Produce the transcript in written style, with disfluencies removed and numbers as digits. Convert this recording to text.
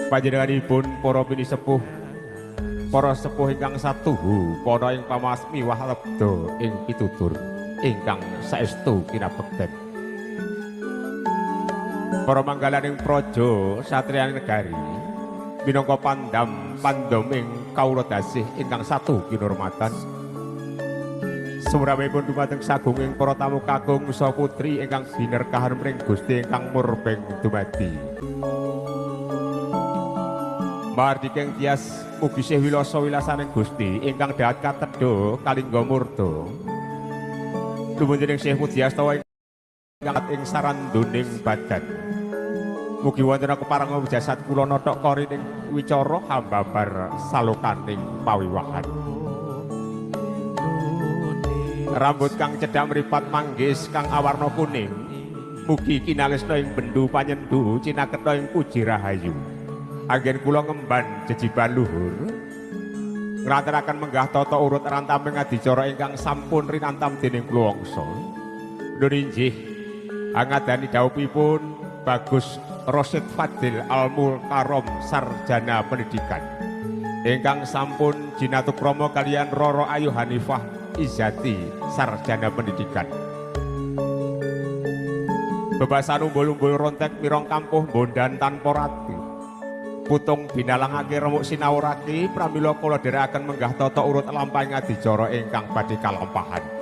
panjenenganipun para pinisepuh para sepuh ingkang satuhu para ing pamasmi wah lebda ing pitutur ingkang saestu kinabekten para manggalaning praja satriyaning negari minangka pandoming kawula dasih ingkang satu kinurmatan sumramipun dumateng sagunging para tamu kakung saha putri ingkang binerkahan mring Gusti ingkang murbeng dumadi mardikeng tias mugi sih wilasa wilasaning Gusti ingkang dahat katedha kalingga murda dumunung sih mudiastawa ingkang ing sarandoning badan mugi wonten kepareng jasad kula nothok korining wicara hambabar salokaning pawiwahan rambut kang cedhak mripat manggis kang awarna kuning mugi kinalesna ing bendu panyendu cinaketha ing puji rahayu anggen kula ngemban jejiban luhur ngraturaken menggah tata urut rantaming adicara ingkang sampun rinantam dening kula wangsa nurinjih angadani dawuhipun Bagus Rosid Fadil Almul Karom Sarjana Pendidikan ingkang sampun jinatukrama kalian Roro Ayu Hanifah Izati Sarjana Pendidikan bebasan umbul-umbul rontek mirong kampuh bondan tanpa rati putung binalangake remuk sinawurake pramila kula dherekaken menggah tata urut lampahing adicara ingkang badhe kalampahan